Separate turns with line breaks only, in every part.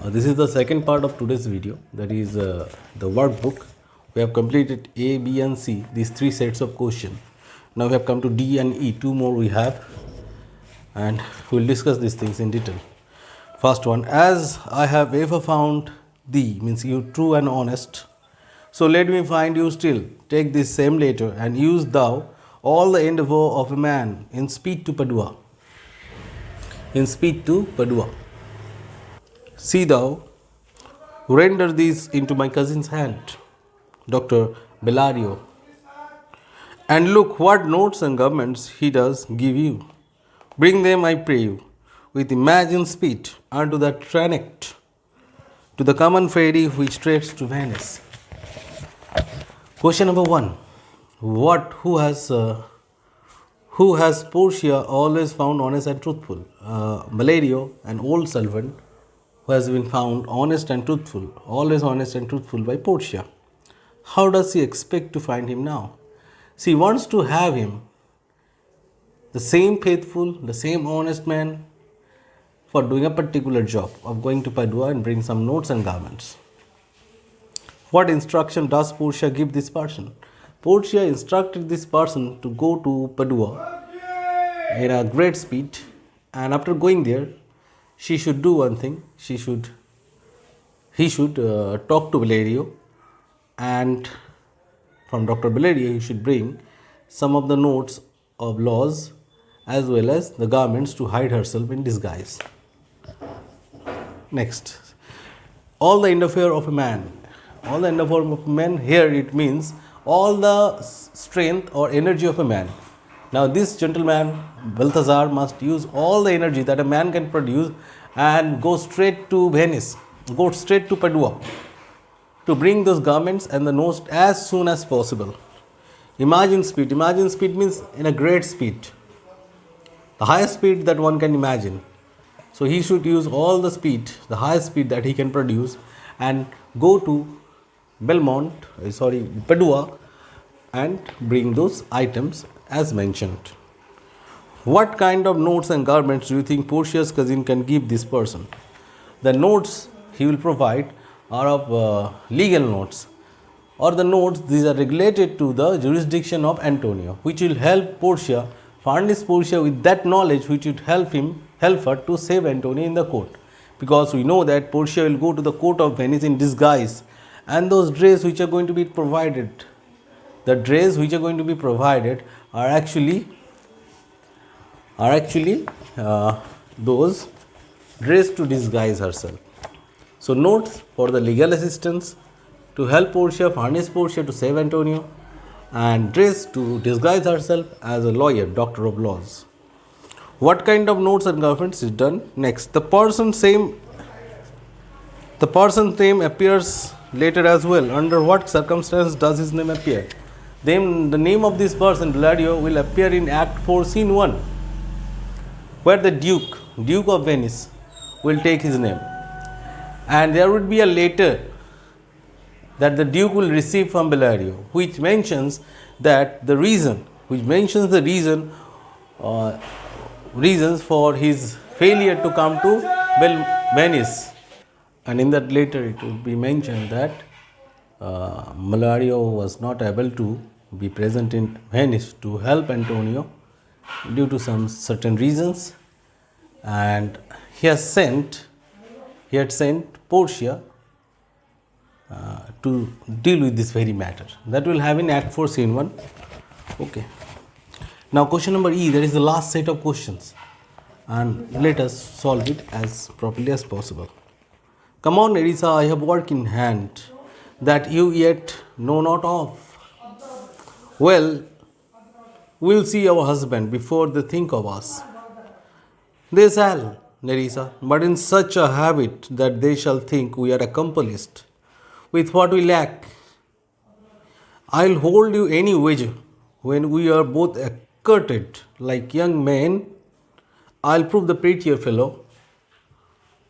This is the second part of today's video, that is the workbook. We have completed A, B and C, these three sets of questions. Now we have come to D and E, two more we have, and we will discuss these things in detail. First one, as I have ever found thee, means you true and honest, so let me find you still. Take this same letter and use thou all the endeavour of a man in speed to Padua. In speed to Padua. See thou, render these into my cousin's hand, Dr. Bellario, and look what notes and governments he does give you. Bring them, I pray you, with imagined speed unto that tranect, to the common ferry which trades to Venice. Question number 1. Who has Portia always found honest and truthful? Bellario, an old servant who has been found honest and truthful, always honest and truthful by Portia. How does he expect to find him now? She wants to have him, the same faithful, the same honest man, for doing a particular job of going to Padua and bring some notes and garments. What instruction does Portia give this person? Portia instructed this person to go to Padua in a great speed, and after going there, she should do one thing. He should talk to Bellario, and from Dr. Bellario he should bring some of the notes of laws as well as the garments to hide herself in disguise. Next, all the endeavour of a man. All the endeavour of a man, here it means all the strength or energy of a man. Now this gentleman Balthazar must use all the energy that a man can produce and go straight to Venice, go straight to Padua to bring those garments and the notes as soon as possible. Imagine speed. Imagine speed means in a great speed, the highest speed that one can imagine. So he should use all the speed, the highest speed that he can produce, and go to Padua, and bring those items as mentioned. What kind of notes and garments do you think Portia's cousin can give this person? The notes he will provide are of legal notes, or the notes, these are related to the jurisdiction of Antonio, which will help Portia, furnish Portia with that knowledge which would help her to save Antonio in the court. Because we know that Portia will go to the court of Venice in disguise, and those dresses which are going to be provided, are actually those dress to disguise herself. So notes for the legal assistance to help Portia, furnish Portia to save Antonio, and dress to disguise herself as a lawyer, doctor of laws. What kind of notes and governments is done? Next, the person's name appears later as well. Under what circumstance does his name appear? Then the name of this person, Bellario, will appear in Act 4, Scene 1, where the Duke of Venice, will take his name. And there would be a letter that the Duke will receive from Bellario, which mentions reasons for his failure to come to Venice. And in that letter it would be mentioned that Bellario was not able to be present in Venice to help Antonio due to some certain reasons, and he had sent Portia to deal with this very matter. That will have in Act 4, Scene 1. Okay. Now question number E, there is the last set of questions, and let us solve it as properly as possible. Come on, Nerissa, I have work in hand that you yet know not of. Well, we'll see our husband before they think of us. They shall, Nerissa, but in such a habit that they shall think we are accomplished with what we lack. I'll hold you any wager when we are both accurted like young men. I'll prove the prettier fellow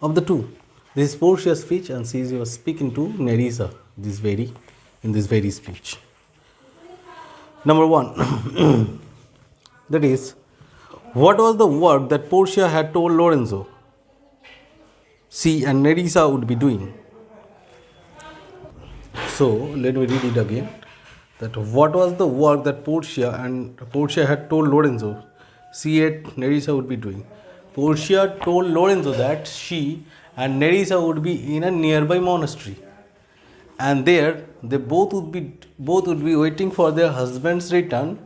of the two. This is Portia's speech, and she was speaking to Nerissa in this very speech. Number 1, that is, what was the work that Portia had told Lorenzo? she and Nerissa would be doing. So let me read it again. That what was the work that Portia had told Lorenzo she and Nerissa would be doing. Portia told Lorenzo that she and Nerissa would be in a nearby monastery, and there they both would be waiting for their husband's return,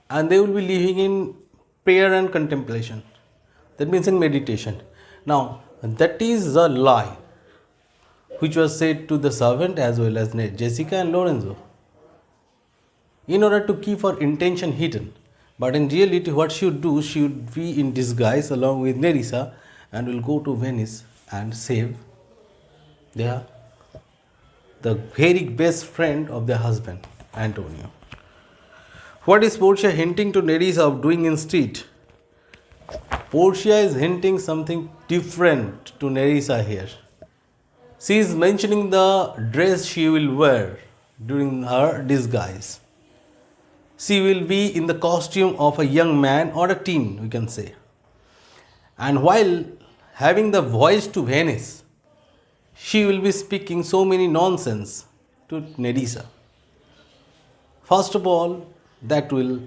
and they will be living in prayer and contemplation. That means in meditation. Now that is a lie which was said to the servant as well as Jessica and Lorenzo in order to keep her intention hidden. But in reality, what she would do, she would be in disguise along with Nerissa and will go to Venice and save the very best friend of their husband, Antonio. What is Portia hinting to Nerissa of doing instead? Portia is hinting something different to Nerissa here. She is mentioning the dress she will wear during her disguise. She will be in the costume of a young man or a teen, we can say. And while having the voyage to Venice, she will be speaking so many nonsense to Nerissa. First of all, that will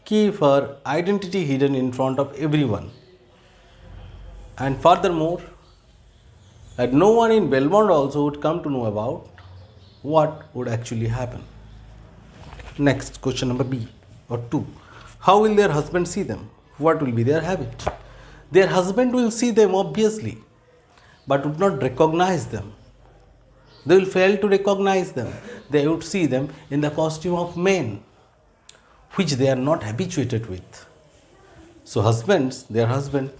keep her identity hidden in front of everyone. And furthermore, that no one in Belmont also would come to know about what would actually happen. Next, question number B or 2. How will their husband see them? What will be their habit? Their husband will see them obviously, but would not recognize them. They will fail to recognize them. They would see them in the costume of men, which they are not habituated with. So their husband,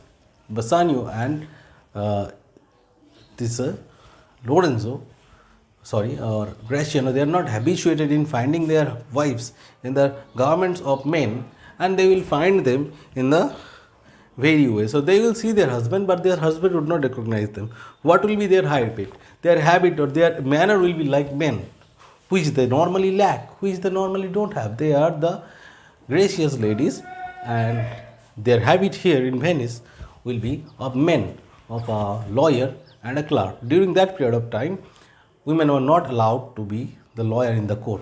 Bassanio and Lorenzo, or Gratiano, they are not habituated in finding their wives in the garments of men, and they will find them in the very way. So they will see their husband, but their husband would not recognize them. What will be their habit? Their habit or their manner will be like men, which they normally lack, which they normally don't have. They are the gracious ladies, and their habit here in Venice will be of men, of a lawyer and a clerk. During that period of time, women were not allowed to be the lawyer in the court.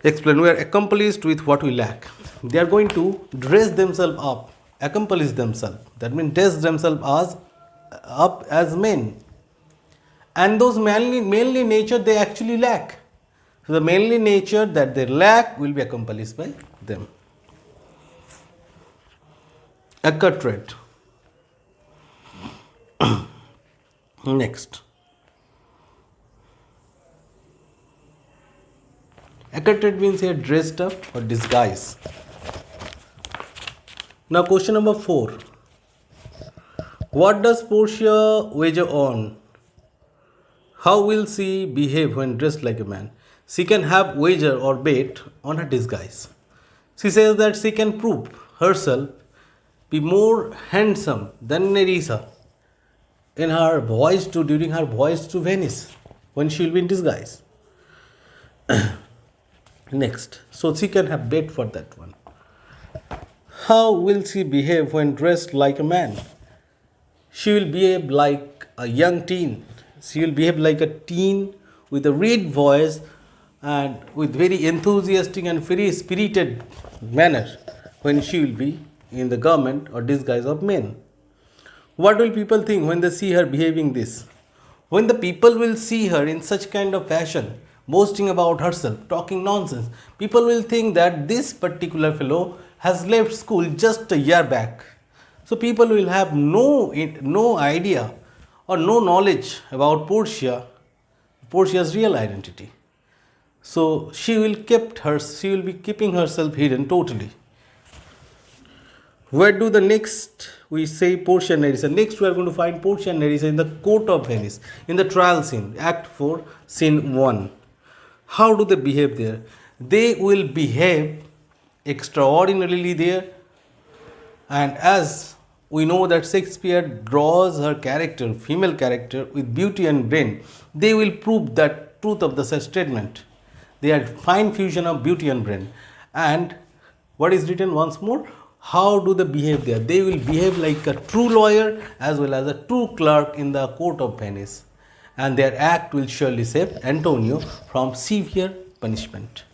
Explain. We are accomplished with what we lack. They are going to dress themselves up, accomplish themselves. That means dress themselves up as men. And those manly nature they actually lack. So the manly nature that they lack will be accomplished by them. Accoutred. Next. Accoutred means here dressed up or disguise. Now question number 4. What does Portia wager on? How will she behave when dressed like a man? She can have wager or bet on her disguise. She says that she can prove herself be more handsome than Nerissa during her voyage to Venice when she will be in disguise. Next, so she can have bet for that one. How will she behave when dressed like a man? She will behave like a young teen. She will behave like a teen with a reed voice and with very enthusiastic and very spirited manner when she will be in the garment or disguise of men. What will people think when they see her behaving this? When the people will see her in such kind of fashion, boasting about herself, talking nonsense, people will think that this particular fellow has left school just a year back. So people will have no idea or no knowledge about Portia's real identity. So she will be keeping herself hidden totally. Where do the next we say Portia and Nerissa? Next we are going to find Portia and Nerissa in the court of Venice, in the trial scene, Act 4, Scene 1. How do they behave there? They will behave extraordinarily there, and as we know that Shakespeare draws her character, female character, with beauty and brain, they will prove that truth of the such statement. They are fine fusion of beauty and brain. And what is written once more? How do they behave there? They will behave like a true lawyer as well as a true clerk in the court of Venice, and their act will surely save Antonio from severe punishment.